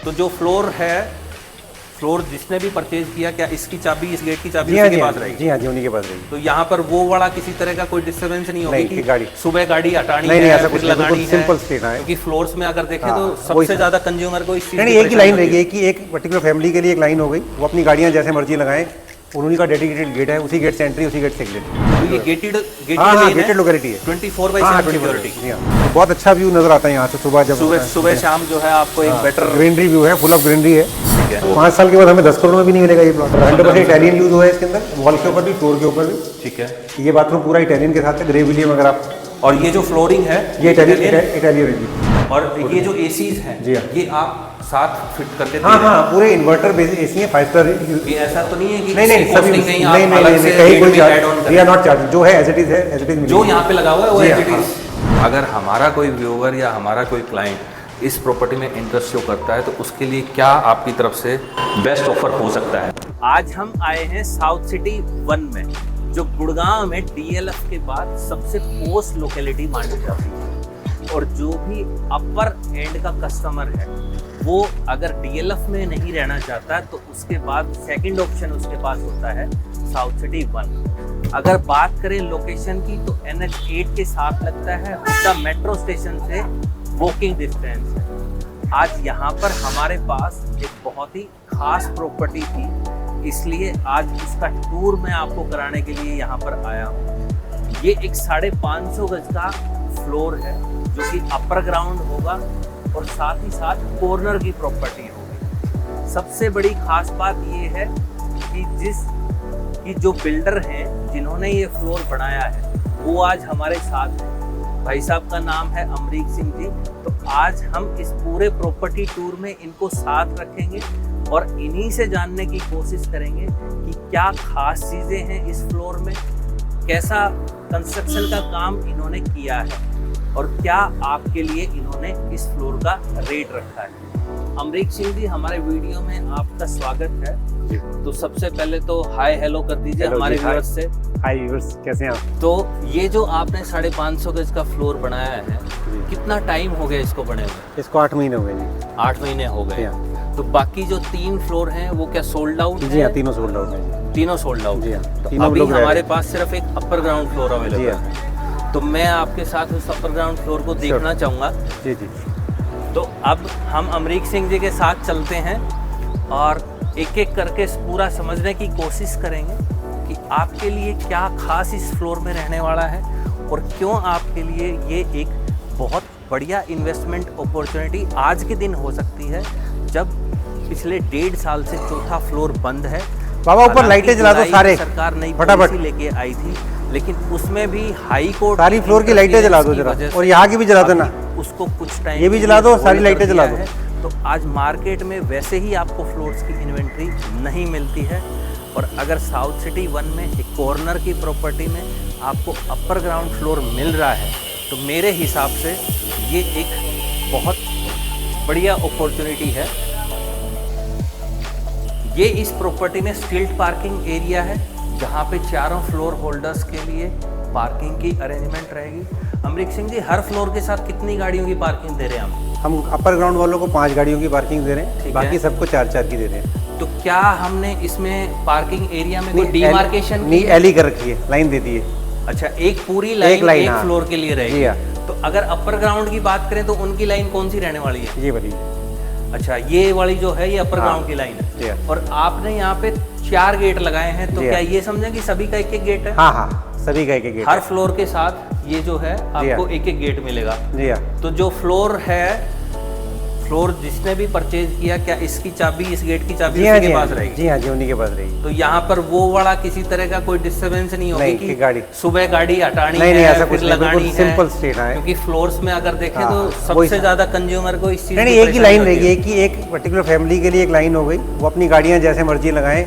तो जो फ्लोर है, फ्लोर जिसने भी परचेज किया, क्या इसकी चाबी, इस गेट की चाबी उसी के पास रहेगी? जी हाँ जी, उन्हीं के पास रहेगी। तो यहाँ पर वो वाला किसी तरह का कोई डिस्टर्बेंस नहीं होगी कि गाड़ी सुबह गाड़ी हटानी नहीं, है, ऐसा कुछ लगानी है? सिंपल स्ट्रीट है, क्योंकि फ्लोर्स में अगर देखें तो सबसे ज्यादा कंज्यूमर को इस चीज नहीं, एक ही लाइन रहेगी, एक पर्टिकुलर फैमिली के लिए एक लाइन हो गई, वो अपनी गाड़ियाँ जैसे मर्जी लगाएं, उन्हीं का डेडिकेटेड गेट है, उसी गेट से एंट्री, उसी गेट से एग्जिट। ये गेटेड लोकेलिटी है, 24/7 सिक्योरिटी। बहुत अच्छा व्यू नजर आता है यहाँ से सुबह, जब सुबह शाम जो है आपको एक बेटर ग्रीनरी व्यू है, फुल ऑफ ग्रीनरी है। 5 साल के बाद हमें 10 करोड़ में भी नहीं मिलेगा ये प्लॉट। 100% इटालियन यूज हुआ है इसके अंदर, वॉल के ऊपर भी, फ्लोर के ऊपर भी। ठीक है, ये बाथरूम पूरा इटालियन के साथ है, ग्रे विलियम अगर आप, और ये जो फ्लोरिंग है ये इटालियन है। और ये जो एसीज हैं जी हाँ, ये आप साथ फिट करके हाँ, पूरे इन्वर्टर बेस्ड एसी है, 5 स्टार। ये ऐसा तो नहीं है कि नहीं, सभी नहीं, कहीं कोई वी आर नॉट चार्ज, जो है एज इट इज जो यहाँ पे लगा हुआ है वो एज इट इज। अगर हमारा कोई व्यूअर या हमारा कोई क्लाइंट इस प्रॉपर्टी में इंटरेस्ट शो करता है तो उसके लिए क्या आपकी तरफ से बेस्ट ऑफर हो सकता है? आज हम आए हैं साउथ सिटी 1 में, जो गुड़गांव में डीएलएफ के बाद सबसे पोस्ट लोकेलिटी मानी जाती है। और जो भी अपर एंड का कस्टमर है वो अगर डीएलएफ में नहीं रहना चाहता तो उसके बाद सेकंड ऑप्शन उसके पास होता है साउथ सिटी 1। अगर बात करें लोकेशन की तो NH8 के साथ लगता है, हुड्डा मेट्रो स्टेशन से वॉकिंग डिस्टेंस है। आज यहाँ पर हमारे पास एक बहुत ही खास प्रॉपर्टी थी, इसलिए आज इसका टूर मैं आपको कराने के लिए यहाँ पर आया हूँ। ये एक 550 गज का फ्लोर है जो कि अपर ग्राउंड होगा और साथ ही साथ कॉर्नर की प्रॉपर्टी होगी। सबसे बड़ी खास बात ये है कि जो बिल्डर हैं जिन्होंने ये फ्लोर बनाया है वो आज हमारे साथ हैं। भाई साहब का नाम है अमरीक सिंह जी। तो आज हम इस पूरे प्रॉपर्टी टूर में इनको साथ रखेंगे और इन्हीं से जानने की कोशिश करेंगे कि क्या खास चीज़ें हैं इस फ्लोर में, कैसा कंस्ट्रक्शन का काम इन्होंने किया है और क्या आपके लिए इन्होंने इस फ्लोर का रेट रखा है। अमरीक सिंह जी, हमारे वीडियो में आपका स्वागत है। तो सबसे पहले तो हाय हेलो कर दीजिए हमारे व्यूअर्स से। हाय व्यूअर्स, कैसे हैं आप? तो ये जो आपने 550 गज का फ्लोर बनाया है, कितना टाइम हो गया इसको बने हुए? इसको 8 महीने हो गए जी। 8 महीने हो गए। तो बाकी जो 3 फ्लोर हैं वो क्या सोल्ड आउट है? जी हाँ, तीनों सोल्ड आउट है। तीनों सोल्ड आउट। जी हाँ, तो अभी हमारे पास सिर्फ एक अपर ग्राउंड फ्लोर अवेलेबल है। तो मैं आपके साथ उस अपर ग्राउंड फ्लोर को देखना चाहूँगा। जी जी। तो अब हम अमरीक सिंह जी के साथ चलते हैं और एक एक करके पूरा समझने की कोशिश करेंगे कि आपके लिए क्या खास इस फ्लोर में रहने वाला है और क्यों आपके लिए ये एक बहुत बढ़िया इन्वेस्टमेंट अपॉर्चुनिटी आज के दिन हो सकती है, जब पिछले 1.5 साल से चौथा फ्लोर बंद है। बाबा ऊपर लाइटें जला दो सारे, सरकार नई फटाफट पॉलिसी लेके आई थी, लेकिन उसमें भी हाई कोर्ट सारी फ्लोर की लाइटें जला दो जरा, और यहाँ की भी जला देना, उसको कुछ टाइम ये भी जला दो, सारी लाइटें जला दो। तो आज मार्केट में वैसे ही आपको फ्लोर्स की इन्वेंट्री नहीं मिलती है, और अगर साउथ सिटी 1 में एक कॉर्नर की प्रॉपर्टी में आपको अपर ग्राउंड फ्लोर मिल रहा है तो मेरे हिसाब से ये एक बहुत बढ़िया अपॉर्चुनिटी है। ये इस प्रॉपर्टी में स्टिल्ट पार्किंग एरिया है, जहाँ पे चारों फ्लोर होल्डर्स के लिए पार्किंग की अरेंजमेंट रहेगी। अमरीक सिंह जी, हर फ्लोर के साथ कितनी गाड़ियों की पार्किंग दे रहे हैं हम अपर ग्राउंड वालों को 5 गाड़ियों की पार्किंग दे रहे हैं, बाकी सबको 4-4 की दे रहे हैं। तो क्या हमने इसमें पार्किंग एरिया में कोई डिमार्केशन नहीं, एली कर रखी है, लाइन दे दी है। अच्छा, एक पूरी लाइन एक फ्लोर के लिए रहेगी। तो अगर अपर ग्राउंड की बात करें तो उनकी लाइन कौन सी रहने वाली है? ये वाली। अच्छा, ये वाली जो है ये अपर ग्राउंड की लाइन है, और आपने यहाँ पे 4 गेट लगाए हैं, तो क्या ये समझें कि सभी का एक गेट है? हाँ, सभी का एक गेट। हर फ्लोर के साथ ये जो है आपको एक गेट मिलेगा। जी हाँ। तो जो फ्लोर है, फ्लोर जिसने भी परचेज किया, क्या इसकी चाबी, इस गेट की चाबी उसी के पास रहेगी? जी हाँ जी, उन्हीं के पास रहेगी। तो यहाँ पर वो वाला किसी तरह का कोई डिस्टर्बेंस नहीं होगी कि गाड़ी सुबह गाड़ी हटानी है, ऐसा कुछ लगानी है? सिंपल स्ट्रीट है, क्योंकि फ्लोर्स में अगर देखें तो सबसे ज्यादा कंज्यूमर को इस चीज नहीं, एक ही लाइन रहेगी, एक पर्टिकुलर फैमिली के लिए एक लाइन हो गई, वो अपनी गाड़ियाँ जैसे मर्जी लगाएं,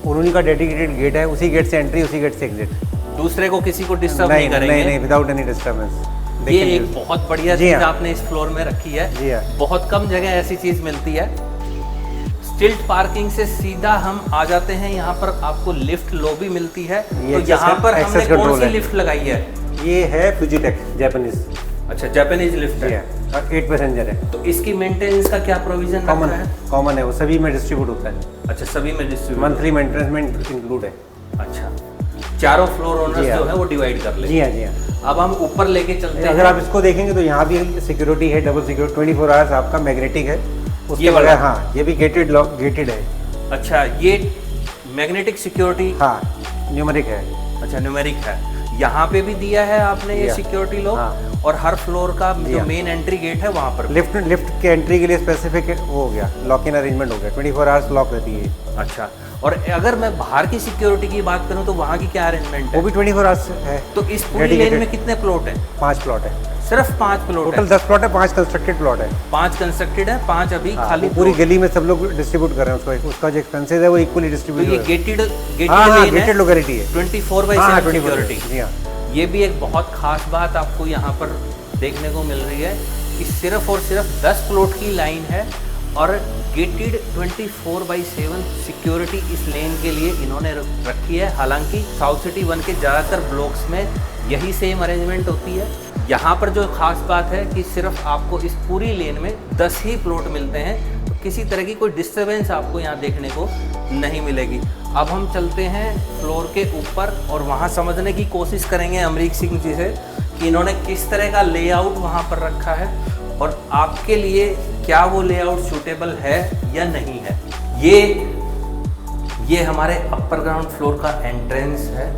उन्हीं का डेडिकेटेड गेट है, उसी गेट से एंट्री, उसी गेट से एग्जिट। दूसरे को किसी को डिस्टर्ब नहीं करेंगे? नहीं, विदाउट एनी डिस्टर्बेंस। ये एक बहुत बढ़िया चीज आपने इस फ्लोर में रखी है। बहुत कम जगह ऐसी चीज मिलती है। स्टिल्ट पार्किंग से सीधा हम आ जाते हैं, यहाँ पर आपको लिफ्ट लॉबी मिलती है। तो यहाँ पर हमने कौन सी लिफ्ट लगाई है? ये है फ्यूजिटेक, जापानीज। अच्छा, जापानीज लिफ्ट है। और 8 पैसेंजर है। तो इसकी मेंटेनेंस का क्या प्रोविजन कॉमन रखा है? कॉमन है, वो सभी में डिस्ट्रीब्यूट होता है। अच्छा, सभी में डिस्ट्रीब्यूट। मंथली मेंटेनेंस इंक्लूड है। अच्छा, चारों फ्लोर ओनर्स जी हाँ। जो है वो डिवाइड कर ले। जी हाँ, जी हाँ। अब हम ऊपर लेके चलते हैं। अगर आप इसको देखेंगे तो यहाँ भी सिक्योरिटी है, डबल सिक्योरिटी 24 आवर्स आपका मैग्नेटिक है। उसके ये वाला? बगैर हाँ, ये भी गेटेड लॉक गेटेड है। अच्छा, ये मैग्नेटिक सिक्योरिटी। हाँ, न्यूमेरिक है। अच्छा, न्यूमेरिक है। यहाँ पे भी दिया है आपने ये दिया। Security lock. हाँ। और हर फ्लोर का जो दिया। मेन एंट्री गेट है वहाँ पर भी। लिफ्ट के एंट्री के लिए स्पेसिफिक वो हो गया, लॉक इन अरेंजमेंट हो गया, 24 आवर्स लॉक रहती है। अच्छा, और अगर मैं बाहर की सिक्योरिटी की बात करूँ तो वहाँ की क्या अरेंजमेंट वो है? भी 24 आवर्स है। तो इस पूरी लेन में कितने प्लॉट हैं? 5 प्लॉट है। सिर्फ 5 प्लॉट टोटल है? 10 प्लॉट है, 5 कंस्ट्रक्टेड प्लॉट है। 5 कंस्ट्रक्टेड है, 5 अभी हाँ, खाली वो पूरी plot। गली में सब लोग डिस्ट्रीब्यूट कर रहे हैं उसको, उसका जो एक्सपेंसेस है वो इक्वली तो डिस्ट्रीब्यूट ये है। गेटेड हाँ, लेन गेटेड है, लोकेलिटी है। 24/7 सिक्योरिटी। जी हाँ। ये भी एक बहुत खास बात आपको यहाँ पर देखने को मिल रही है कि सिर्फ और सिर्फ 10 प्लॉट की लाइन है और गेटेड 24/7 सिक्योरिटी इस लेन के लिए इन्होंने रखी है। हालांकि साउथ सिटी 1 के ज़्यादातर ब्लॉक्स में यही सेम अरेंजमेंट होती है। यहाँ पर जो खास बात है कि सिर्फ आपको इस पूरी लेन में 10 ही प्लॉट मिलते हैं, तो किसी तरह की कोई डिस्टर्बेंस आपको यहाँ देखने को नहीं मिलेगी। अब हम चलते हैं फ्लोर के ऊपर और वहाँ समझने की कोशिश करेंगे अमरीक सिंह जी से कि इन्होंने किस तरह का लेआउट वहाँ पर रखा है और आपके लिए क्या वो लेआउट सूटेबल है या नहीं है। ये हमारे अपर ग्राउंड फ्लोर का एंट्रेंस है।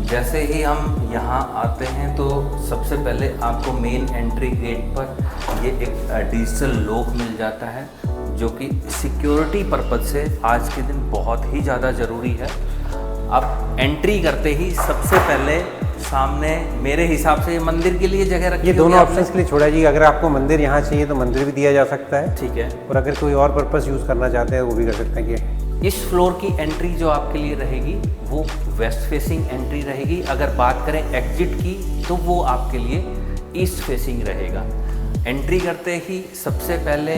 जैसे ही हम यहाँ आते हैं तो सबसे पहले आपको मेन एंट्री गेट पर ये एक डिजिटल लॉक मिल जाता है, जो कि सिक्योरिटी पर्पज़ से आज के दिन बहुत ही ज़्यादा ज़रूरी है। आप एंट्री करते ही सबसे पहले सामने मेरे हिसाब से मंदिर के लिए जगह रखी ये दोनों होगी आपने। ऑप्शंस के लिए छोड़ा जी। अगर आपको मंदिर यहाँ चाहिए तो मंदिर भी दिया जा सकता है, ठीक है। और अगर कोई और पर्पस यूज़ करना चाहते हैं वो भी कर सकते हैं। कि इस फ्लोर की एंट्री जो आपके लिए रहेगी वो वेस्ट फेसिंग एंट्री रहेगी। अगर बात करें एग्जिट की तो वो आपके लिए ईस्ट फेसिंग रहेगा। एंट्री करते ही सबसे पहले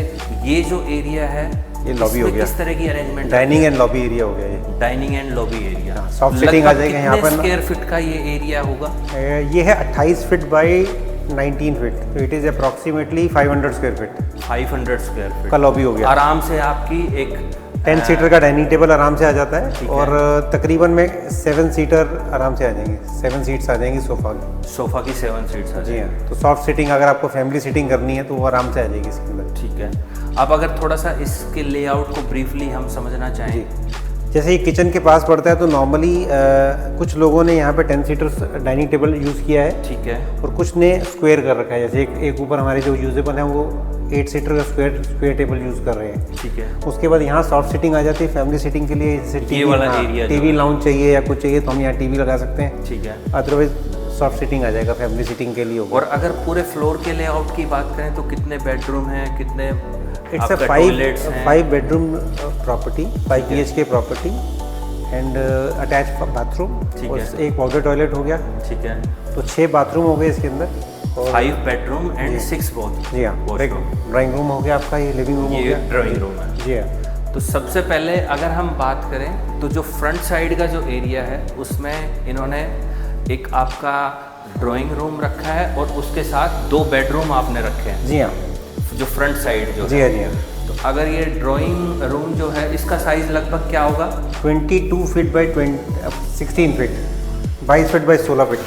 ये जो एरिया है ये लॉबी हो इसमें गया। किस तरह की arrangement? Dining and lobby area हो गया ये। Dining and lobby area. हाँ, soft sitting आ जाएगा यहाँ पर ना। स्क्वायर फीट का ये एरिया होगा? ये है 28 फीट बाई 19 फीट, तो it is approximately 500 square feet 500 square feet का लॉबी हो गया। आराम से आपकी एक 10 सीटर का डाइनिंग टेबल आराम से आ जाता ठीक है, है। और तकरीबन में 7 सीटर आराम से आ जाएंगे, 7 सीट्स आ जाएंगी सोफा की। सोफा की 7 सीट्स आ जी जाएगी। हाँ, तो सॉफ्ट सीटिंग अगर आपको फैमिली सीटिंग करनी है तो वो आराम से आ जाएगी इसके अंदर। ठीक है। अब अगर थोड़ा सा इसके लेआउट को ब्रीफली हम समझना चाहें। जी, जैसे ये किचन के पास पड़ता है तो नॉर्मली कुछ लोगों ने यहाँ पे 10 सीटर डाइनिंग टेबल यूज़ किया है, ठीक है। और कुछ ने स्क्वायर कर रखा है। जैसे एक ऊपर हमारे जो यूजेबल हैं वो 8 सीटर का स्क्वायर टेबल यूज़ कर रहे हैं। ठीक है। उसके बाद यहाँ सॉफ्ट सीटिंग आ जाती है, फैमिली सीटिंग के लिए। जैसे ये वाला एरिया जो टीवी है। लाउंज चाहिए या कुछ चाहिए तो हम यहाँ टीवी लगा सकते हैं। ठीक है। अदरवाइज सॉफ्ट सीटिंग आ जाएगा, फैमिली सीटिंग के लिए होगा। और अगर पूरे फ्लोर के लेआउट की बात करें तो कितने बेडरूम हैं, कितने इट्स अ आपका टॉयलेट्स हैं? 5 bedroom property, 5 BHK property and attach bathroom, ठीक और है। एक पाउडर टॉयलेट हो गया, ठीक है। तो 6 बाथरूम हो गए इसके अंदर। और 5 बेडरूम एंड 6 जी हाँ, ड्राइंग रूम हो गया आपका, ये लिविंग रूम हो ये गया। ड्राइंग रूम है। जी हाँ। तो सबसे पहले अगर हम बात करें तो जो फ्रंट साइड का जो एरिया है उसमें इन्होंने एक आपका ड्राइंग रूम रखा है और उसके साथ 2 बेडरूम आपने रखे हैं, जी हाँ। जो फ्रंट साइड जो जी है। हाँ, जी हाँ। तो अगर ये ड्राइंग रूम जो है इसका साइज़ लगभग क्या होगा? 22 feet by 16 feet, 22 feet by 16 feet.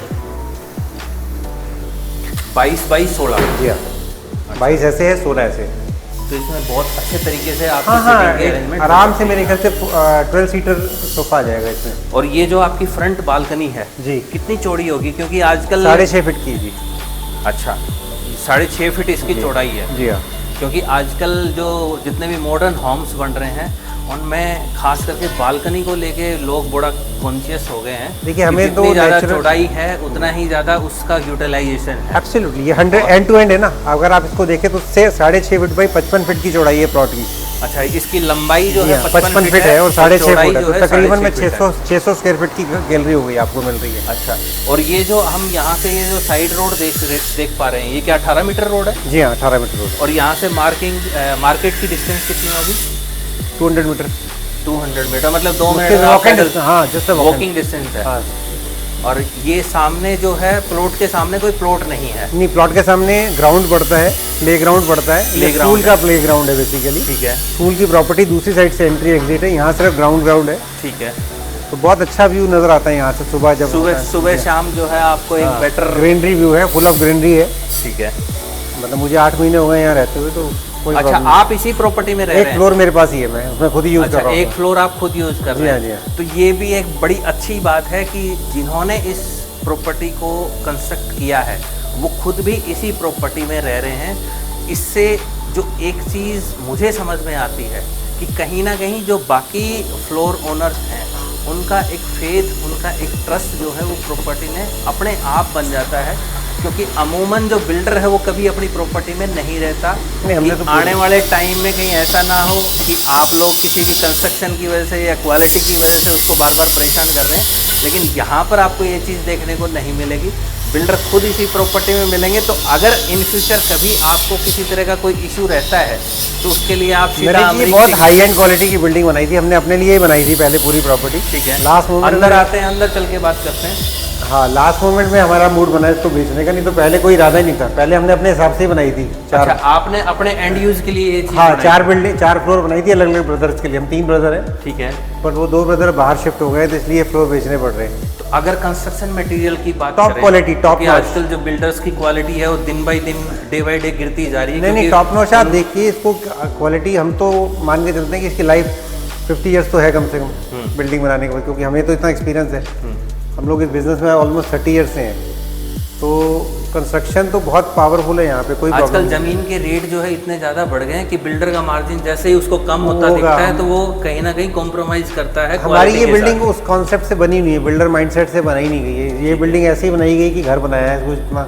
22/16। जी हाँ, 22 ऐसे है, 16 ऐसे। तो इसमें बहुत अच्छे तरीके से आपकी हाँ हाँ, सीटिंग की एक अरेंजमेंट आराम से मेरे ख्याल से 12 सीटर सोफा आ जाएगा इसमें। और ये जो आपकी फ्रंट बालकनी है जी, कितनी चौड़ी होगी? क्योंकि आजकल 6.5 फीट की जी। अच्छा, 6.5 फीट इसकी जी। चौड़ाई है। जी हाँ। क्योंकि आजकल जो जितने भी मॉडर्न होम्स बन रहे हैं उनमें खास करके बालकनी को लेके लोग बड़ा कॉन्शियस हो गए हैं। देखिए, हमें कि तो जितनी ज़्यादा natural- चौड़ाई है उतना ही ज़्यादा उसका यूटिलाइजेशन है। एब्सोल्युटली, ये 100 एंड टू एंड है ना। अगर आप इसको देखें तो 6.5 फीट बाई 55 फीट की चौड़ाई है प्लॉट की। अच्छा, इसकी लंबाई जो जी है हाँ, 55 फीट है और 6.5 चौड़ाई फुट है, जो तो है तकरीबन में 6.5 फीट है। 600 स्क्वायर फीट की गैलरी हो गई आपको मिल रही है। अच्छा, और ये जो हम यहाँ से ये जो साइड रोड देख पा रहे हैं, ये क्या 18 मीटर रोड है? जी हाँ, 18 मीटर रोड, और यहाँ से मार्केट की डिस्टेंस कितनी होगी? 200 मीटर। 200 मीटर, मतलब 2 मिनट उसके में आप walking पैदल- distance, हाँ, just a वॉकिंग डिस्टेंस है। हाँ। और ये सामने जो है प्लॉट के सामने कोई प्लॉट नहीं है? नहीं, प्लॉट के सामने ग्राउंड पड़ता है, प्ले ग्राउंड पड़ता है, स्कूल का प्ले ग्राउंड है बेसिकली। ठीक है। स्कूल की प्रॉपर्टी दूसरी साइड से एंट्री एग्जिट है, यहाँ सिर्फ ग्राउंड है। ठीक है। तो बहुत अच्छा व्यू नजर आता है यहाँ से सुबह, जब सुबह शाम जो है आपको एक बेटर ग्रीनरी व्यू है, फुल ऑफ ग्रीनरी है। ठीक है। मतलब मुझे 8 महीने हो गए यहाँ रहते हुए, तो कोई अच्छा, problem आप इसी प्रॉपर्टी में रह रहे नहीं। हैं? एक फ्लोर मेरे पास ही है, मैं उसमें खुद ही यूज कर रहा हूँ। एक फ्लोर आप खुद यूज कर रहे हैं? जी हाँ। तो ये भी एक बड़ी अच्छी बात है कि जिन्होंने इस प्रॉपर्टी को कंस्ट्रक्ट किया है वो खुद भी इसी प्रॉपर्टी में रह रहे हैं। इससे जो एक चीज़ मुझे समझ में आती है कि कहीं ना कहीं जो बाकी फ्लोर ओनर्स हैं उनका एक फेथ, उनका एक ट्रस्ट जो है वो प्रॉपर्टी में अपने आप बन जाता है, क्योंकि अमूमन जो बिल्डर है वो कभी अपनी प्रॉपर्टी में नहीं रहता। हमने तो आने वाले टाइम में कहीं ऐसा ना हो कि आप लोग किसी भी कंस्ट्रक्शन की वजह से या क्वालिटी की वजह से उसको बार बार परेशान कर रहे हैं, लेकिन यहाँ पर आपको ये चीज़ देखने को नहीं मिलेगी। बिल्डर खुद इसी प्रॉपर्टी में मिलेंगे। तो अगर इन फ्यूचर कभी आपको किसी तरह का कोई इशू रहता है तो उसके लिए आप सीधा ये बहुत हाई एंड क्वालिटी की बिल्डिंग बनाई थी हमने, अपने लिए ही बनाई थी पहले पूरी प्रॉपर्टी। ठीक है। लास्ट मोमेंट अंदर आते हैं, अंदर चल के बात करते हैं। हाँ, लास्ट मोमेंट में हमारा मूड बना इसको बेचने का, नहीं तो पहले कोई इरादा ही नहीं था। पहले हमने अपने हिसाब से ही बनाई थी। अच्छा, आपने अपने एंड यूज के लिए ये चीज़ हाँ, बनाई? 4 फ्लोर बनाई थी अलग अलग ब्रदर्स के लिए। हम 3 ब्रदर हैं। ठीक है। पर वो 2 ब्रदर बाहर शिफ्ट हो गए तो इसलिए फ्लोर बेचने पड़ रहे हैं। तो अगर कंस्ट्रक्शन मटेरियल की बात टॉप करें, क्वालिटी, टॉप क्योंकि आजकल जो बिल्डर्स की क्वालिटी है वो दिन बाई दिन, डे बाई डे गिरती जा रही है। नहीं, टॉप नॉच। आप देखिए इसको क्वालिटी, हम तो मान के चलते हैं कि इसकी लाइफ 50 ईयर्स तो है कम से कम बिल्डिंग बनाने के बाद, क्योंकि हमें तो इतना एक्सपीरियंस है। हम लोग इस बिजनेस में ऑलमोस्ट 30 ईयर्स से हैं। तो कंस्ट्रक्शन तो बहुत पावरफुल है यहाँ पे, कोई आजकल जमीन के रेट जो है इतने ज़्यादा बढ़ गए हैं कि बिल्डर का मार्जिन जैसे ही उसको कम होता दिखता है तो वो कहीं ना कहीं कॉम्प्रोमाइज करता है। हमारी ये बिल्डिंग उस कॉन्सेप्ट से बनी नहीं है, बिल्डर माइंडसेट से बनाई नहीं गई है। ये बिल्डिंग ऐसे ही बनाई गई कि घर बनाया है, इसको इतना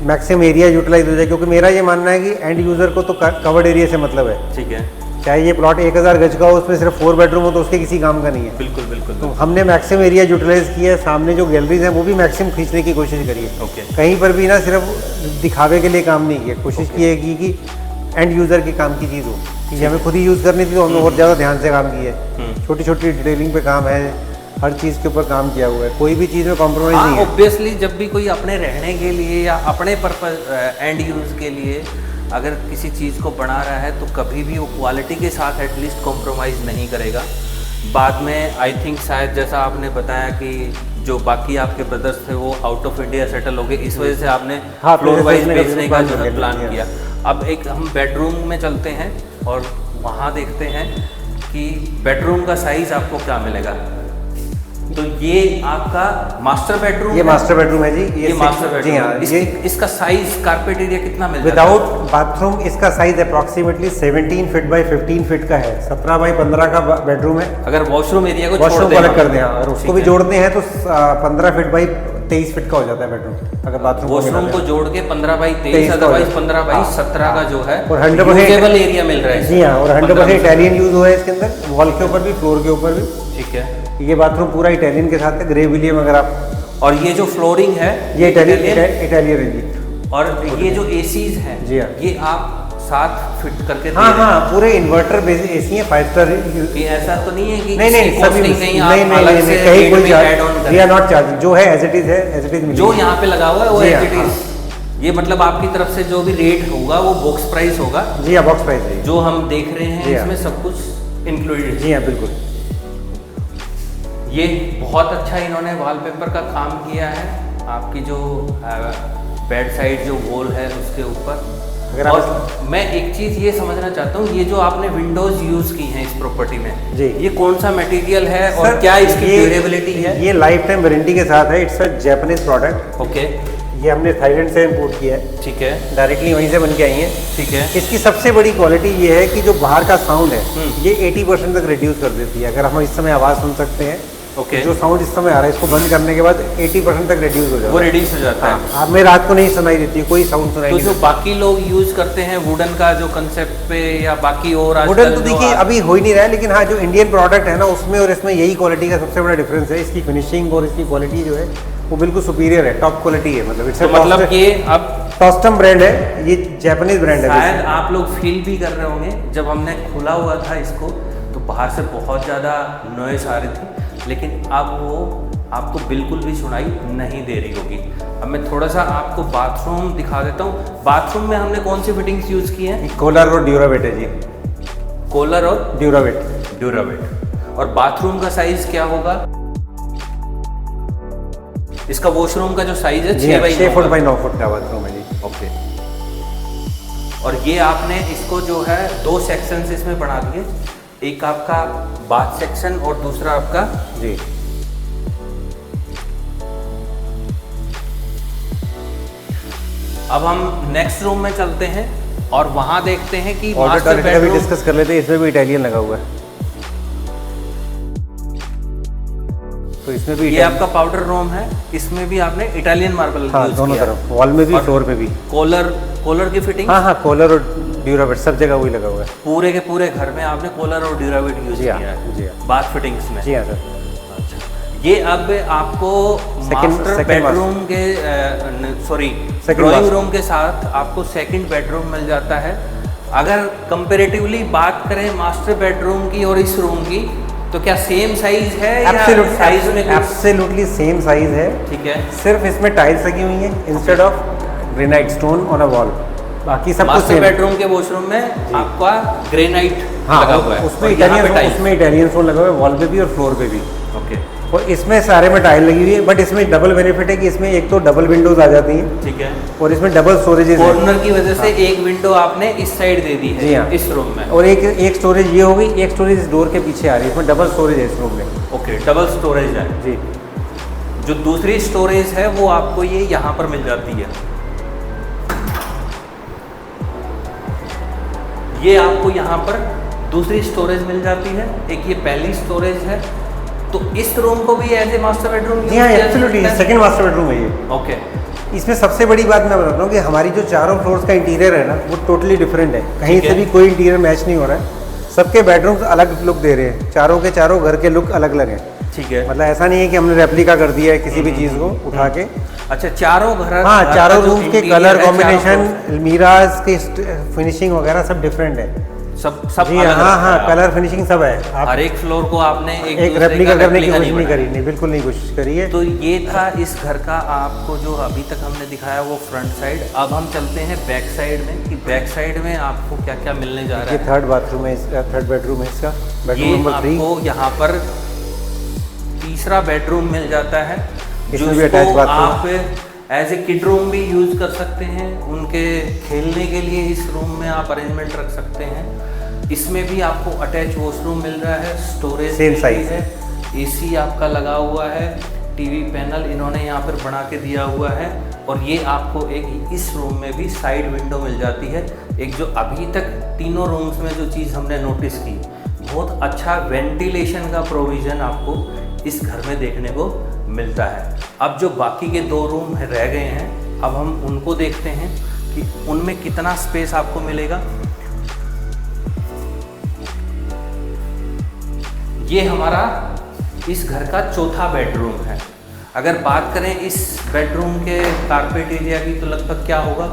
मैक्सिमम एरिया यूटिलाइज हो जाए। क्योंकि मेरा ये मानना है कि एंड यूजर को तो कवर्ड एरिया से मतलब है। ठीक है। चाहे ये प्लॉट 1000 गज का हो, उसमें सिर्फ 4 बेडरूम हो तो उसके किसी काम का नहीं है। बिल्कुल बिल्कुल। तो हमने मैक्सिमम एरिया यूटिलाइज किया है। सामने जो गैलरीज हैं वो भी मैक्सिमम खींचने की कोशिश करी है। कहीं पर भी ना सिर्फ दिखावे के लिए काम नहीं किया, कोशिश की है कि एंड यूजर के काम की चीज़ हो। कि हमें खुद ही यूज़ करनी थी तो हमने बहुत ज़्यादा ध्यान से काम किया है। छोटी छोटी डिटेलिंग पे काम है, हर चीज़ के ऊपर काम किया हुआ है, कोई भी चीज़ में कॉम्प्रोमाइज़ नहीं है। ऑब्वियसली जब भी कोई अपने रहने के लिए या अपने पर्पज एंड यूज़ के लिए अगर किसी चीज़ को बना रहा है तो कभी भी वो क्वालिटी के साथ एटलीस्ट कॉम्प्रोमाइज़ नहीं करेगा। बाद में आई थिंक शायद जैसा आपने बताया कि जो बाकी आपके ब्रदर्स थे वो आउट ऑफ इंडिया सेटल हो गए, इस वजह से आपने फ्लोर वाइज बेचने का जो है प्लान किया। अब एक हम बेडरूम में चलते हैं और वहाँ देखते हैं कि बेडरूम का साइज़ आपको क्या मिलेगा। तो ये आपका मास्टर बेडरूम, ये मास्टर बेडरूम है जी। ये मास्टर बेडरूम। जी हाँ। ये इसका साइज कारपेट एरिया कितना मिलता है? विदाउट बाथरूम इसका size approximately 17 feet by 15 feet का है। 17 बाई 15 का बेडरूम है। अगर वॉशरूम एरिया को वॉशरूम को अलग कर दें, अगर उसको भी जोड़ते हैं तो 15 फीट बाई 23 फीट का हो जाता है बेडरूम। अगर बाथरूम वॉशरूम को जोड़ के 15 बाई 23, अदरवाइज 15 बाई 17 का जो है और 100% एरिया मिल रहा है। जी हाँ, और 100% इटालियन यूज हुआ है इसके अंदर, वॉल के ऊपर भी, फ्लोर के ऊपर भी। ठीक है। ये बाथरूम पूरा इटालियन के साथ है, ग्रे विलियम। अगर आप और ये जो फ्लोरिंग है ये इटालियन है जी। और ये जो एसीज हैं जी हाँ, ये आप साथ फिट करके हाँ हाँ, पूरे इन्वर्टर बेसिस एसी है, 5 स्टार। ये ऐसा तो नहीं है कि नहीं सभी नहीं कहीं कोई charge, we are not charging. जो है एज इट इज है, एज इट इज जो यहाँ पे लगा हुआ है वो एज इट इज। ये मतलब आपकी तरफ से जो भी रेट होगा वो बॉक्स प्राइस होगा। जी हाँ, बॉक्स प्राइस है। जो हम देख रहे हैं इसमें सब कुछ इंक्लूडेड। जी हाँ, बिल्कुल। ये बहुत अच्छा इन्होंने वॉलपेपर का काम किया है। आपकी जो बेड साइड जो वॉल है उसके ऊपर। और मैं एक चीज़ ये समझना चाहता हूँ, ये जो आपने विंडोज यूज़ की हैं इस प्रॉपर्टी में जी, ये कौन सा मटेरियल है और क्या इसकी ड्यूरेबिलिटी है? ये लाइफ टाइम वारंटी के साथ है। It's a Japanese product. Okay. ये हमने थाईलैंड से इंपोर्ट किया है। ठीक है। डायरेक्टली वहीं से बन के आई है। ठीक है। इसकी सबसे बड़ी क्वालिटी ये है कि जो बाहर का साउंड है ये 80% तक रिड्यूस कर देती है। अगर हम इस समय आवाज़ सुन सकते हैं, ओके, जो साउंड इस समय आ रहा है इसको बंद करने के बाद 80% तक रिड्यूस हो जाता है। वो रिड्यूस हो जाता है। आप में रात को नहीं सुनाई देती कोई साउंड सुनाई तो नहीं जो बाकी लोग यूज करते हैं वुडन का जो कंसेप्ट पे या बाकी और वुडन तो देखिए अभी हो ही नहीं रहा है, लेकिन हाँ जो इंडियन प्रोडक्ट है ना उसमें और इसमें यही क्वालिटी का सबसे बड़ा डिफरेंस है। इसकी फिनिशिंग और इसकी क्वालिटी जो है वो बिल्कुल सुपीरियर है, टॉप क्वालिटी है। मतलब ये अब टॉस्टम ब्रांड है, ये जापानीज ब्रांड है। शायद आप लोग फील भी कर रहे होंगे जब हमने खुला हुआ था इसको तो बाहर से बहुत ज़्यादा नॉइस आ रही थी, लेकिन अब वो आपको बिल्कुल भी सुनाई नहीं दे रही होगी। अब मैं थोड़ा सा आपको बाथरूम दिखा देता हूँ। बाथरूम में हमने कौन सी फिटिंग्स यूज़ की हैं? कॉलर और ड्यूरावेट है जी। कॉलर और ड्यूरावेट। ड्यूरावेट। और बाथरूम का साइज क्या होगा? इसका वॉशरूम का जो साइज है 6 फुट बाई 9 फुट का बाथरूम है जी। ओके। और ये आपने इसको जो है 2 सेक्शंस इसमें बना दिए, एक आपका बाथ सेक्शन और दूसरा आपका जी। अब हम नेक्स्ट रूम में चलते हैं और वहां देखते हैं कि और मास्टर टॉयलेट का भी बेडरूम डिस्कस कर लेते हैं। इसमें भी इटालियन लगा हुआ है, तो इसमें भी ये आपका पाउडर रूम है, इसमें भी आपने इटालियन मार्बल हाँ, दोनों तरफ, वॉल में भी फ्लोर पे भी। कॉलर की फिटिंग? हाँ, कॉलर और ड्यूरावेट सब जगह वही लगा हुआ है। पूरे के पूरे घर में आपने कॉलर और ड्यूरावेट यूज किया है? जी हाँ। बाथ फिटिंग्स में? जी हाँ सर। ये अब आपको मास्टर बेडरूम के सॉरी ड्राइंग रूम के साथ आपको सेकंड बेडरूम मिल जाता है। अगर कंपैरेटिवली बात करें मास्टर बेडरूम की और इस रूम की, तो क्या सेम साइज है या साइज में? एब्सोल्युटली सेम साइज है। ठीक है। सिर्फ इसमें टाइल्स लगी हुई है instead of granite stone on a wall. बाकी सब कुछ मास्टर बेडरूम के वॉशरूम में आपका ग्रेनाइट लगा हुआ है, उसमें इटालियन स्टोन लगा हुआ है वॉल पे भी और फ्लोर पे भी। ओके। और इसमें सारे में टाइल लगी हुई है, बट इसमें डबल बेनिफिट है कि इसमें एक तो डबल विंडोज आ जाती हैं। ठीक है। और इसमें डबल स्टोरेजेस है। कॉर्नर की वजह से एक विंडो आपने इस साइड दे दी है। जी हाँ। इस रूम में। और एक स्टोरेज ये होगी, एक स्टोरेज इस डोर के पीछे आ रही है। इसमें डबल स्टोरेज है इस रूम में। ओके, डबल स्टोरेज है जी। जो दूसरी स्टोरेज है वो आपको ये यहाँ पर मिल जाती है। ये आपको यहाँ पर दूसरी स्टोरेज मिल जाती है। एक ये पहली स्टोरेज है। तो इस रूम को भी एज ए मास्टर बेडरूम? जी हाँ, एब्सोल्युटली सेकंड मास्टर बेडरूम है ये। ओके। इसमें सबसे बड़ी बात मैं बता रहा हूँ कि हमारी जो चारों फ्लोर्स का इंटीरियर है ना, वो टोटली डिफरेंट है। कहीं से भी कोई इंटीरियर मैच नहीं हो रहा है। सबके बेडरूम्स अलग लुक दे रहे हैं, चारों के चारों घर के लुक अलग अलग हैं। ठीक है। मतलब ऐसा नहीं है कि हमने रेप्लिका कर दिया है किसी भी चीज़ को उठा के। अच्छा, चारों घर, हाँ, चारों रूम के कलर कॉम्बिनेशन, अलमीराज के फिनिशिंग वगैरह सब डिफरेंट है। सब जी हाँ, कलर फिनिशिंग सब है। हर एक फ्लोर को आपने एक रेप्लिका करने की कोशिश नहीं करी, नहीं, बिल्कुल नहीं कोशिश करी है। तो ये था इस घर का आपको जो अभी तक हमने दिखाया वो फ्रंट साइड। अब हम चलते हैं बैक साइड में कि बैक साइड में आपको क्या क्या मिलने जा रहा है। ये थर्ड बाथरूम है इसका, थर्ड बेडरूम है इसका, बेडरूम ये नंबर 3। आपको यहाँ पर तीसरा बेडरूम मिल जाता है, इसमें भी अटैच बाथरूम। आप एज ए किड रूम भी यूज कर सकते हैं। उनके खेलने के लिए इस रूम में आप अरेंजमेंट रख सकते हैं। इसमें भी आपको अटैच वॉशरूम मिल रहा है, स्टोरेज सेम साइज है, एसी आपका लगा हुआ है, टीवी पैनल इन्होंने यहाँ पर बना के दिया हुआ है। और ये आपको एक इस रूम में भी साइड विंडो मिल जाती है। एक जो अभी तक तीनों रूम्स में जो चीज़ हमने नोटिस की, बहुत अच्छा वेंटिलेशन का प्रोविज़न आपको इस घर में देखने को मिलता है। अब जो बाकी के 2 रूम रह गए हैं, अब हम उनको देखते हैं कि उनमें कितना स्पेस आपको मिलेगा। ये हमारा इस घर का चौथा बेडरूम है। अगर बात करें इस बेडरूम के कारपेट एरिया की, तो लगभग क्या होगा?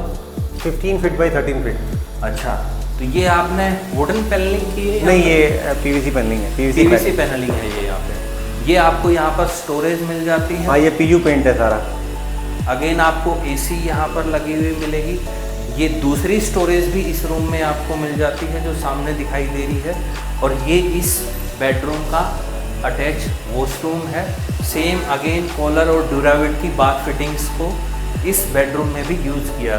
15 फीट बाई 13 फीट। अच्छा, तो ये आपने वुडन पैनलिंग की है? नहीं, ये पीवीसी पैनलिंग है। पीवीसी पैनलिंग है ये यहाँ पे। ये आपको यहाँ पर स्टोरेज मिल जाती है। हाँ, ये पीयू पेंट है सारा। अगेन आपको एसी यहाँ पर लगी हुई मिलेगी। ये दूसरी स्टोरेज भी इस रूम में आपको मिल जाती है जो सामने दिखाई दे रही है। और ये इस बेडरूम का अटैच वॉशरूम है। सेम अगेन कॉलर और ड्यूरावेट की बाथ फिटिंग्स को इस बेडरूम में भी यूज़ किया।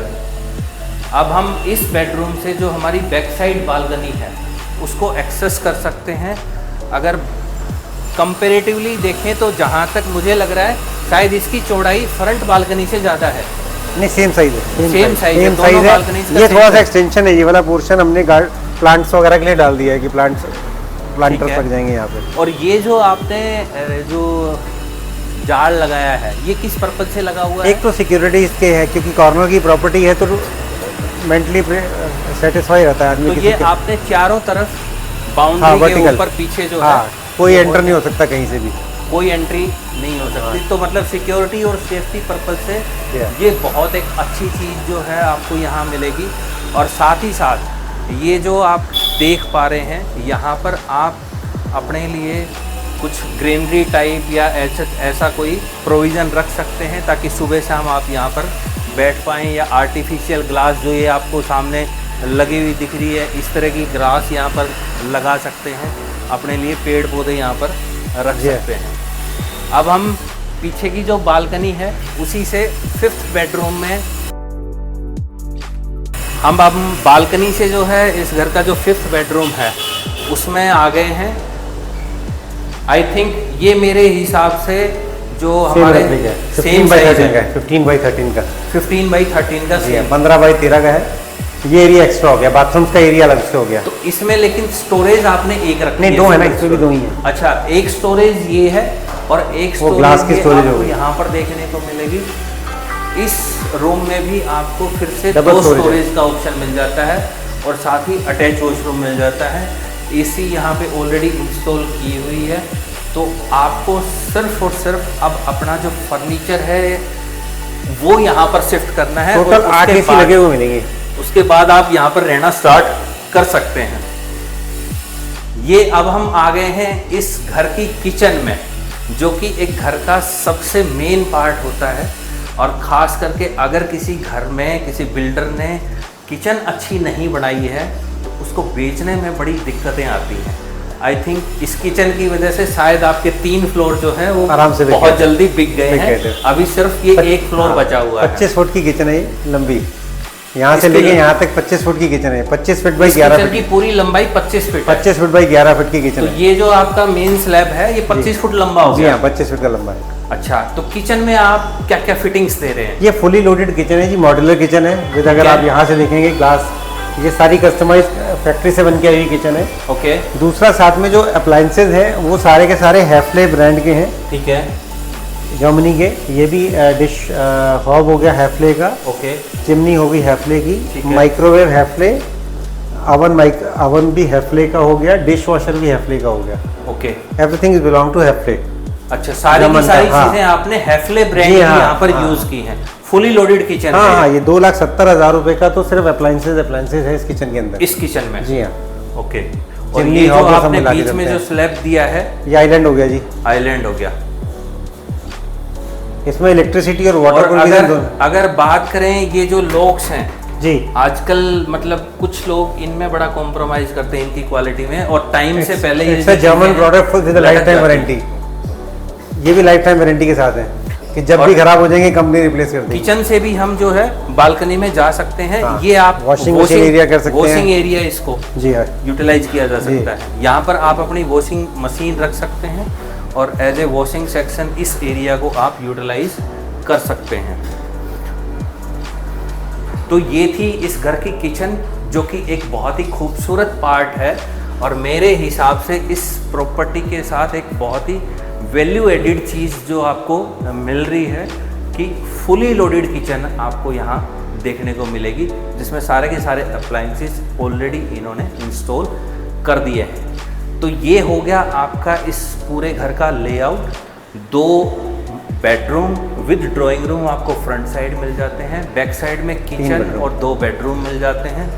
अब हम इस बेडरूम से जो हमारी बैक साइड बालकनी है उसको एक्सेस कर सकते हैं। अगर कंपैरेटिवली देखें तो जहाँ तक मुझे लग रहा है शायद इसकी चौड़ाई फ्रंट बालकनी से ज़्यादा है। नहीं, सेम साइज है। सेम साइज है, दोनों बालकनीज का ये थोड़ा सा है। एक्सटेंशन है। ये वाला पोर्शन हमने प्लांट्स वगैरह के लिए डाल दिया है कि प्लांटर्स लग जाएंगे यहाँ पे। और ये जो आपने जो जाल लगाया है, ये किस पर्पज से लगा हुआ है? एक तो सिक्योरिटी इसके है, क्योंकि कॉर्नर की प्रॉपर्टी है तो मेंटली सेटिस्फाई रहता है आदमी। तो ये आपने चारों तरफ बाउंड्री के ऊपर पीछे जो है कोई एंटर नहीं हो सकता कहीं से भी, कोई एंट्री नहीं हो सकती। तो मतलब सिक्योरिटी और सेफ्टी पर्पज से ये बहुत एक अच्छी चीज़ जो है आपको यहाँ मिलेगी। और साथ ही साथ ये जो आप देख पा रहे हैं, यहाँ पर आप अपने लिए कुछ ग्रीनरी टाइप या ऐसा कोई प्रोविज़न रख सकते हैं ताकि सुबह शाम आप यहाँ पर बैठ पाएँ, या आर्टिफिशियल ग्लास जो ये आपको सामने लगी हुई दिख रही है, इस तरह की ग्रास यहाँ पर लगा सकते हैं, अपने लिए पेड़ पौधे यहाँ पर रख सकते हैं। अब हम पीछे की जो बालकनी है उसी से 5th बेडरूम में हम बालकनी से जो है इस घर का जो 5th बेडरूम है उसमें आ गए हैं। आई थिंक ये मेरे हिसाब से जो हमारे सेम साइज है 15x13 का 15x13 का सेम 15x13 का है। ये एरिया एक्स्ट्रा हो गया, बाथरूम्स का एरिया अलग से हो गया। तो इसमें लेकिन स्टोरेज आपने एक रखी है? नहीं, दो है ना, इसमें भी दो ही है। अच्छा, एक स्टोरेज ये है और एक स्टोरेज ग्लास की स्टोरेज होगी, यहाँ पर देखने को मिलेगी। इस रूम में भी आपको फिर से दो स्टोरेज का ऑप्शन मिल जाता है और साथ ही अटैच वॉशरूम मिल जाता है। एसी यहाँ पे ऑलरेडी इंस्टॉल की हुई है, तो आपको सिर्फ और सिर्फ अब अपना जो फर्नीचर है वो यहाँ पर शिफ्ट करना है। टोटल 8 एसी लगे हुए मिलेंगे। उसके बाद आप यहाँ पर रहना स्टार्ट कर सकते हैं। ये अब हम आ गए हैं इस घर की किचन में, जो कि एक घर का सबसे मेन पार्ट होता है। और ख़ास करके अगर किसी घर में किसी बिल्डर ने किचन अच्छी नहीं बनाई है तो उसको बेचने में बड़ी दिक्कतें आती हैं। आई थिंक इस किचन की वजह से शायद आपके 3 फ्लोर जो है वो आराम से बहुत जल्दी बिक गए हैं। अभी सिर्फ ये एक फ्लोर बचा हुआ है। 25 फुट की किचन है, लंबी, यहाँ से लेके यहाँ तक 25 फुट की किचन है। 25 फीट बाई 11 फीट की पूरी लंबाई 25 फीट 25 फीट बाई 11 फीट की किचन तो है। ये जो आपका मेन स्लैब है ये 25 फुट लंबा हो गया। 25 फीट का लंबा है। अच्छा, तो किचन में आप क्या क्या फिटिंग्स दे रहे हैं? ये फुली लोडेड किचन है जी, मॉड्यूलर किचन है विद, अगर आप यहाँ से देखेंगे ग्लास, ये सारी कस्टमाइज फैक्ट्री से बन के आई हुई किचन है। ओके। दूसरा साथ में जो अप्लायंसेज हैं वो सारे के सारे हैफले ब्रांड के हैं। ठीक है। जर्मनी के। ये भी डिश हॉब हो गया हैफले का। ओके। चिमनी हो गई हैफले की, माइक्रोवेव हैफले, अवन भी हैफले का हो गया, डिश वॉशर भी हैफले का हो गया। Okay. Everything is belong to Hafele. अच्छा, सारी की सारी चीजें आपने हैफले ब्रांड की यहाँ पर यूज की हैं। फुली लोडेड किचन है। हाँ, ये 2,70,000 रुपए का तो सिर्फ अप्लायंसेज है इस किचन के अंदर। इस किचन में? जी हाँ। ओके। और चिमनी ये जो आपने आपने बीच में जो स्लैब दिया है ये आइलैंड हो गया जी। आइलैंड हो गया। इसमें इलेक्ट्रिसिटी और वाटर अगर बात करें ये जो लॉक्स हैं जी, आजकल मतलब कुछ लोग इनमें बड़ा कॉम्प्रोमाइज करते हैं इनकी क्वालिटी में, और टाइम से पहले ये German product with life time warranty. ये भी लाइफ टाइम वारंटी के साथ है कि जब भी खराब हो जाएंगे कंपनी रिप्लेस कर देगी। किचन से भी हम जो है बालकनी में जा सकते हैं। हाँ, ये आप वॉशिंग एरिया कर सकते हैं। वॉशिंग एरिया इसको जी हाँ यूटिलाइज किया जा सकता है। यहाँ पर आप अपनी वॉशिंग मशीन रख सकते हैं और एज ए वॉशिंग सेक्शन इस एरिया को आप यूटिलाइज कर सकते हैं। तो ये थी इस घर की किचन, जो कि एक बहुत ही खूबसूरत पार्ट है और मेरे हिसाब से इस प्रॉपर्टी के साथ एक बहुत ही वैल्यू एडिड चीज़ जो आपको मिल रही है कि फुली लोडेड किचन आपको यहाँ देखने को मिलेगी, जिसमें सारे के सारे अप्लायंसेस ऑलरेडी इन्होंने इंस्टॉल कर दिए हैं। तो ये हो गया आपका इस पूरे घर का layout. 2 bedroom with drawing room आपको फ्रंट साइड मिल जाते हैं, बैक साइड में किचन और 2 बेडरूम मिल जाते हैं।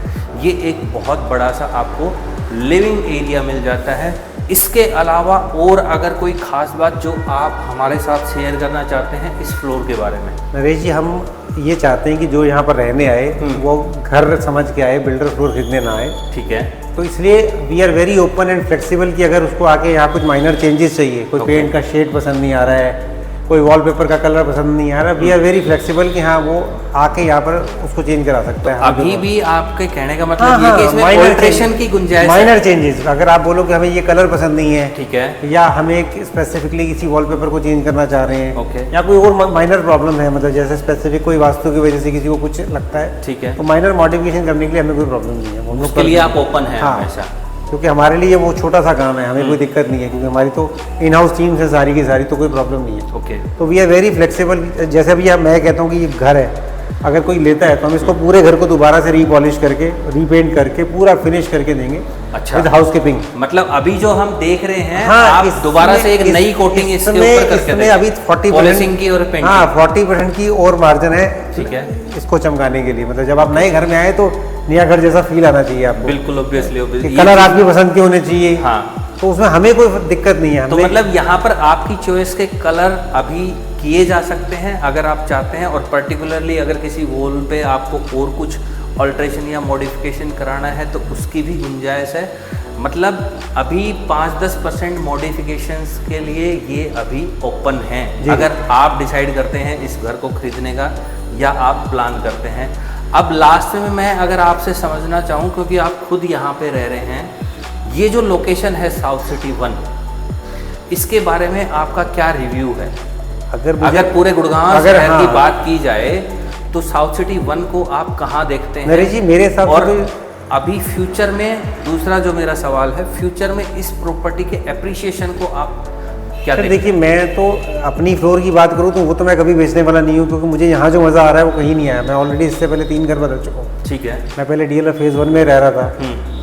ये एक बहुत बड़ा सा आपको लिविंग एरिया मिल जाता है। इसके अलावा और अगर कोई ख़ास बात जो आप हमारे साथ शेयर करना चाहते हैं इस फ्लोर के बारे में? नरेश जी, हम ये चाहते हैं कि जो यहाँ पर रहने आए वो घर समझ के आए, बिल्डर फ्लोर खरीदने ना आए। ठीक है। तो इसलिए we are very open and flexible कि अगर उसको आके यहाँ कुछ माइनर चेंजेस चाहिए, कोई पेंट का शेड पसंद नहीं आ रहा है, कोई वॉलपेपर का कलर पसंद नहीं आ रहा, वी आर वेरी फ्लेक्सिबल कि हाँ वो आके यहाँ पर उसको चेंज करा सकता है। अभी भी आपके कहने का मतलब ये कि इसमें ऑल्टरेशन की गुंजाइश है? माइनर चेंजेस, अगर आप बोलो कि हमें ये कलर पसंद नहीं है, ठीक है, या हमें एक स्पेसिफिकली किसी वॉलपेपर को चेंज करना चाह रहे हैं, ओके, या कोई और माइनर प्रॉब्लम है, मतलब जैसे स्पेसिफिक कोई वास्तु की वजह से किसी को कुछ लगता है, ठीक है, तो माइनर मॉडिफिकेशन करने के लिए हमें कोई प्रॉब्लम नहीं है। उसके लिए आप ओपन है हमेशा, क्योंकि हमारे लिए वो छोटा सा काम है, हमें कोई दिक्कत नहीं है, क्योंकि हमारी तो इन हाउस टीम है सारी की सारी, तो कोई प्रॉब्लम नहीं है। ओके। तो वी आर वेरी फ्लेक्सिबल। जैसे अभी मैं कहता हूँ कि ये घर है, अगर कोई लेता है तो हम इसको पूरे घर को दोबारा से रीपॉलिश करके, रीपेंट करके, पूरा फिनिश करके देंगे। अच्छा, विद हाउसकीपिंग। मतलब अभी जो हम देख रहे हैं, हाँ, आप दोबारा से एक नई कोटिंग इसके ऊपर करके देंगे। अभी 40% की और पेंटिंग, हाँ 40% की और मार्जिन है, ठीक है, इसको चमकाने के लिए। मतलब जब आप नए घर में आए तो नया घर जैसा फील आना चाहिए आपको। बिल्कुल, ऑब्वियसली कलर आपकी पसंद के होने चाहिए। हाँ, तो उसमें हमें कोई दिक्कत नहीं है। तो मतलब यहाँ पर आपकी चॉइस के कलर अभी किए जा सकते हैं अगर आप चाहते हैं, और पर्टिकुलरली अगर किसी वॉल पे आपको और कुछ ऑल्ट्रेशन या मॉडिफिकेशन कराना है तो उसकी भी गुंजाइश है। मतलब अभी 5-10% मॉडिफिकेशंस के लिए ये अभी ओपन हैं, अगर आप डिसाइड करते हैं इस घर को खरीदने का या आप प्लान करते हैं। अब लास्ट में मैं अगर आपसे समझना चाहूँ, क्योंकि आप खुद यहाँ पे रह रहे हैं, ये जो लोकेशन है साउथ सिटी 1, इसके बारे में आपका क्या रिव्यू है? अगर पूरे गुड़गांव शहर की बात की जाए तो साउथ सिटी 1 को आप कहाँ देखते हैं? नरेश जी, मेरे हिसाब से अभी फ्यूचर में, दूसरा जो मेरा सवाल है, फ्यूचर में इस प्रॉपर्टी के एप्रिसिएशन को आप क्या देखते हैं? देखिए, मैं तो अपनी फ्लोर की बात करूँ तो वो तो मैं कभी बेचने वाला नहीं हूँ, क्योंकि मुझे यहाँ जो मज़ा आ रहा है वो कहीं नहीं आया। मैं ऑलरेडी इससे पहले 3 घर बदल चुका हूँ। ठीक है। मैं पहले DLF फेज़ 1 में रह रहा था,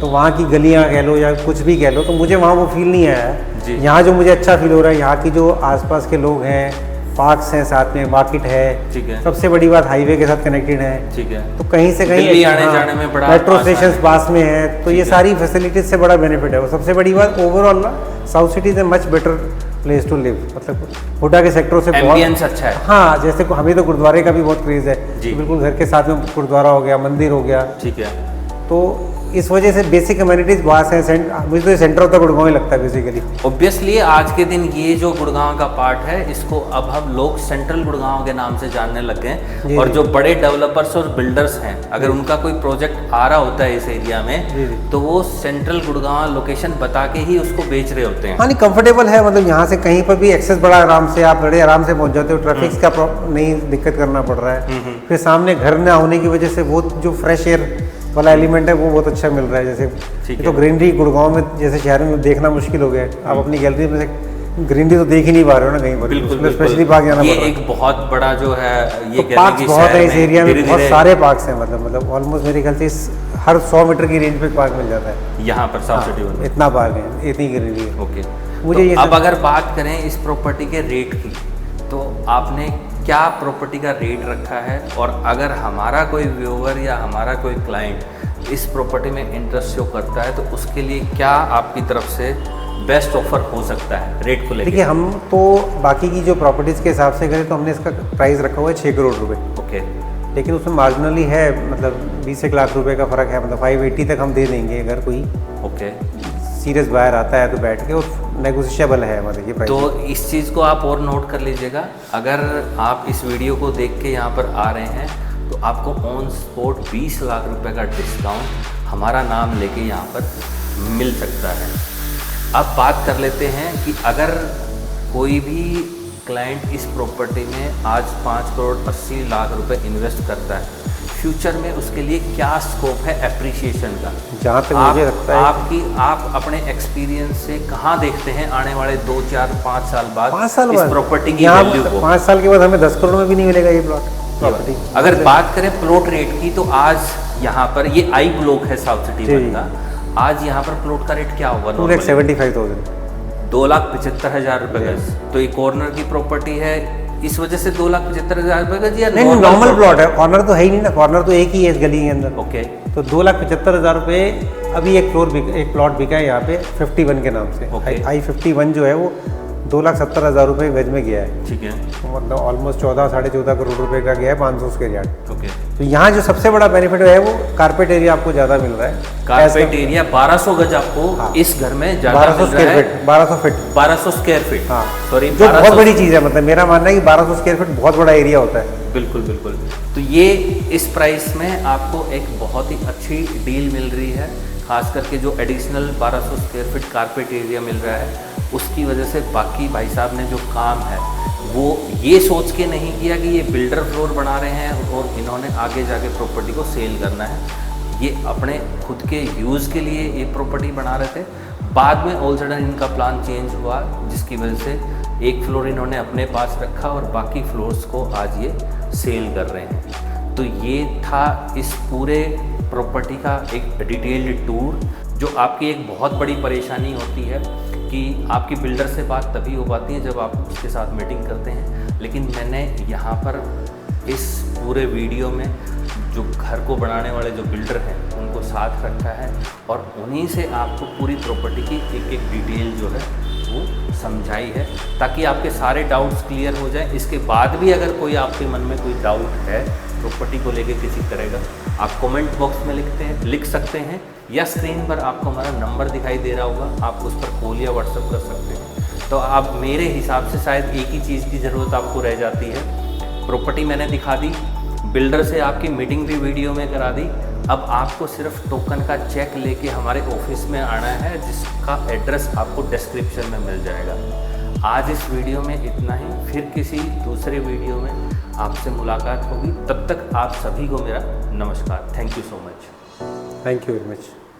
तो वहाँ की गलियाँ कह लो या कुछ भी कह लो, तो मुझे वहाँ वो फील नहीं आया है। यहाँ जो मुझे अच्छा फील हो रहा है, यहाँ की जो आसपास के लोग हैं, पार्क्स हैं, साथ में मार्केट है, ठीक है। सबसे बड़ी बात हाईवे के साथ कनेक्टेड है, ठीक है। तो कहीं से कहीं दिल्ली आने जाने में बड़ा मेट्रो स्टेशन पास में है, तो ये सारी फैसिलिटीज से बड़ा बेनिफिट है। और सबसे बड़ी बात ओवरऑल ना, South City is a much better place to live. मतलब हुडा के सेक्टरों से एम्बियंस अच्छा है। हाँ, जैसे हमें तो गुरुद्वारे का भी बहुत क्रेज है, जी। बिल्कुल घर के साथ में गुरुद्वारा हो गया, मंदिर हो गया, ठीक है। तो इस वजह से बेसिक कम्युनिटीज वहाँ से मुझे तो सेंटर ऑफ द गुड़गांव ही लगता है बेसिकली। ऑब्वियसली आज के दिन ये जो गुड़गांव का पार्ट है, इसको अब हम लोग सेंट्रल गुड़गांव के नाम से जानने लग गए, और जो बड़े डेवलपर्स और बिल्डर्स हैं, अगर उनका कोई प्रोजेक्ट आ रहा होता है इस एरिया में, तो वो सेंट्रल गुड़गांव लोकेशन बता के ही उसको बेच रहे होते हैं। हाँ, नहीं, कंफर्टेबल है, मतलब यहाँ से कहीं पर भी एक्सेस बड़ा आराम से, आप बड़े आराम से पहुँच जाते हो, ट्रैफिक का नहीं दिक्कत करना पड़ रहा है। फिर सामने घर ना होने की वजह से वो जो फ्रेश एयर वाला एलिमेंट है वो बहुत अच्छा मिल रहा है। जैसे तो ग्रीनरी गुड़गांव में जैसे शहर में देखना मुश्किल हो गया है। आप अपनी गैलरी में से ग्रीनरी तो देख ही नहीं पा रहे हो ना कहीं पर। बिल्कुल, स्पेशली पार्क जाना ये एक बहुत बड़ा जो है, ये तो पार्क बहुत है इस एरिया में, बहुत सारे पार्क्स हैं। मतलब ऑलमोस्ट मेरे ख्याल से हर 100 मीटर की रेंज पे पार्क मिल जाता है यहाँ पर साउथ सिटी में। इतना पार्क है, इतनी ग्रीनरी है। ओके, मुझे ये अब अगर बात करें इस प्रॉपर्टी के रेट की, तो आपने क्या प्रॉपर्टी का रेट रखा है? और अगर हमारा कोई व्यूअर या हमारा कोई क्लाइंट इस प्रॉपर्टी में इंटरेस्ट शो करता है, तो उसके लिए क्या आपकी तरफ से बेस्ट ऑफर हो सकता है रेट को लेकर? देखिए, हम तो बाकी की जो प्रॉपर्टीज़ के हिसाब से करें तो हमने इसका प्राइस रखा हुआ है 6 करोड़ रुपए। ओके, लेकिन उसमें मार्जिनली है, मतलब 20 लाख रुपए का फ़र्क है। मतलब 580 तक हम दे देंगे अगर कोई ओके सीरियस बायर आता है तो बैठ के, और नेगोशिएबल है मतलब ये प्राइस। तो इस चीज़ को आप और नोट कर लीजिएगा, अगर आप इस वीडियो को देख के यहाँ पर आ रहे हैं तो आपको ऑन स्पॉट 20 लाख रुपए का डिस्काउंट हमारा नाम लेके यहाँ पर मिल सकता है। अब बात कर लेते हैं कि अगर कोई भी क्लाइंट इस प्रॉपर्टी में आज 5 करोड़ 80 लाख रुपए इन्वेस्ट करता है, फ्यूचर में उसके लिए क्या स्कोप है एप्रिसिएशन का? जहाँ तक मुझे लगता है आप अपने एक्सपीरियंस से कहाँ देखते हैं आने वाले 2, 4, 5 साल बाद 5 साल इस बाद प्रॉपर्टी की वैल्यू को? 5 साल के बाद हमें 10 करोड़ में भी नहीं मिलेगा ये प्रॉपर्टी। अगर बात करें प्लॉट रेट की, तो आज यहाँ पर ये आई ब्लॉक है साउथ सिटी वन का, आज यहाँ पर प्लॉट का रेट क्या होगा? 2,75,000, 2,75,000 रुपए गज। तो ये कॉर्नर की प्रॉपर्टी है, इस वजह से 2,75,000 रुपए गज या नहीं, नॉर्मल प्लॉट है, कॉर्नर तो है ही नहीं ना, कॉर्नर तो एक ही है इस गली के अंदर। ओके, तो 2,75,000 रुपए अभी एक प्लॉट बिका है यहाँ पे 51 के नाम से। I-51 जो है वो 2,70,000 रुपए गज में गया है। ठीक है, मतलब ऑलमोस्ट 14-14.5 करोड़ रुपए का गया है 500 स्क्वायर यार्ड। ओके, तो यहाँ जो सबसे बड़ा बेनिफिट है वो कारपेट एरिया आपको ज़्यादा मिल रहा है। कारपेट एरिया 1200 गज आपको इस घर में ज़्यादा 1200 square feet, 1200 feet, 1200 square feet, हाँ सॉरी, जो बहुत बड़ी चीज़ है। मतलब मेरा मानना है कि 1200 स्क्वायर फीट बहुत बड़ा एरिया होता है। बिल्कुल बिल्कुल। तो ये इस प्राइस में आपको एक बहुत ही अच्छी डील मिल रही है, खास करके जो additional 1200 square feet carpet area मिल रहा है, उसकी वजह से बाकी भाई साहब ने जो काम है वो ये सोच के नहीं किया कि ये बिल्डर फ्लोर बना रहे हैं और इन्होंने आगे जाके प्रॉपर्टी को सेल करना है। ये अपने खुद के यूज़ के लिए ये प्रॉपर्टी बना रहे थे। बाद में ऑल सडन इनका प्लान चेंज हुआ, जिसकी वजह से एक फ्लोर इन्होंने अपने पास रखा और बाकी फ्लोर्स को आज ये सेल कर रहे हैं। तो ये था इस पूरे प्रॉपर्टी का एक डिटेल्ड टूर, जो आपकी एक बहुत बड़ी परेशानी होती है कि आपकी बिल्डर से बात तभी हो पाती है जब आप उसके साथ मीटिंग करते हैं। लेकिन मैंने यहाँ पर इस पूरे वीडियो में जो घर को बनाने वाले जो बिल्डर हैं उनको साथ रखा है और उन्हीं से आपको पूरी प्रॉपर्टी की एक एक डिटेल जो है वो समझाई है, ताकि आपके सारे डाउट्स क्लियर हो जाएं। इसके बाद भी अगर कोई आपके मन में कोई डाउट है प्रॉपर्टी को लेके किसी तरह का, आप कमेंट बॉक्स में लिख सकते हैं, या स्क्रीन पर आपको हमारा नंबर दिखाई दे रहा होगा, आप उस पर कॉल या व्हाट्सएप कर सकते हैं। तो आप मेरे हिसाब से शायद एक ही चीज़ की ज़रूरत आपको रह जाती है। प्रॉपर्टी मैंने दिखा दी, बिल्डर से आपकी मीटिंग भी वीडियो में करा दी, अब आपको सिर्फ टोकन का चेक लेके हमारे ऑफिस में आना है, जिसका एड्रेस आपको डिस्क्रिप्शन में मिल जाएगा। आज इस वीडियो में इतना ही, फिर किसी दूसरे वीडियो में आपसे मुलाकात होगी। तब तक आप सभी को मेरा नमस्कार। Thank you so much. Thank you very much.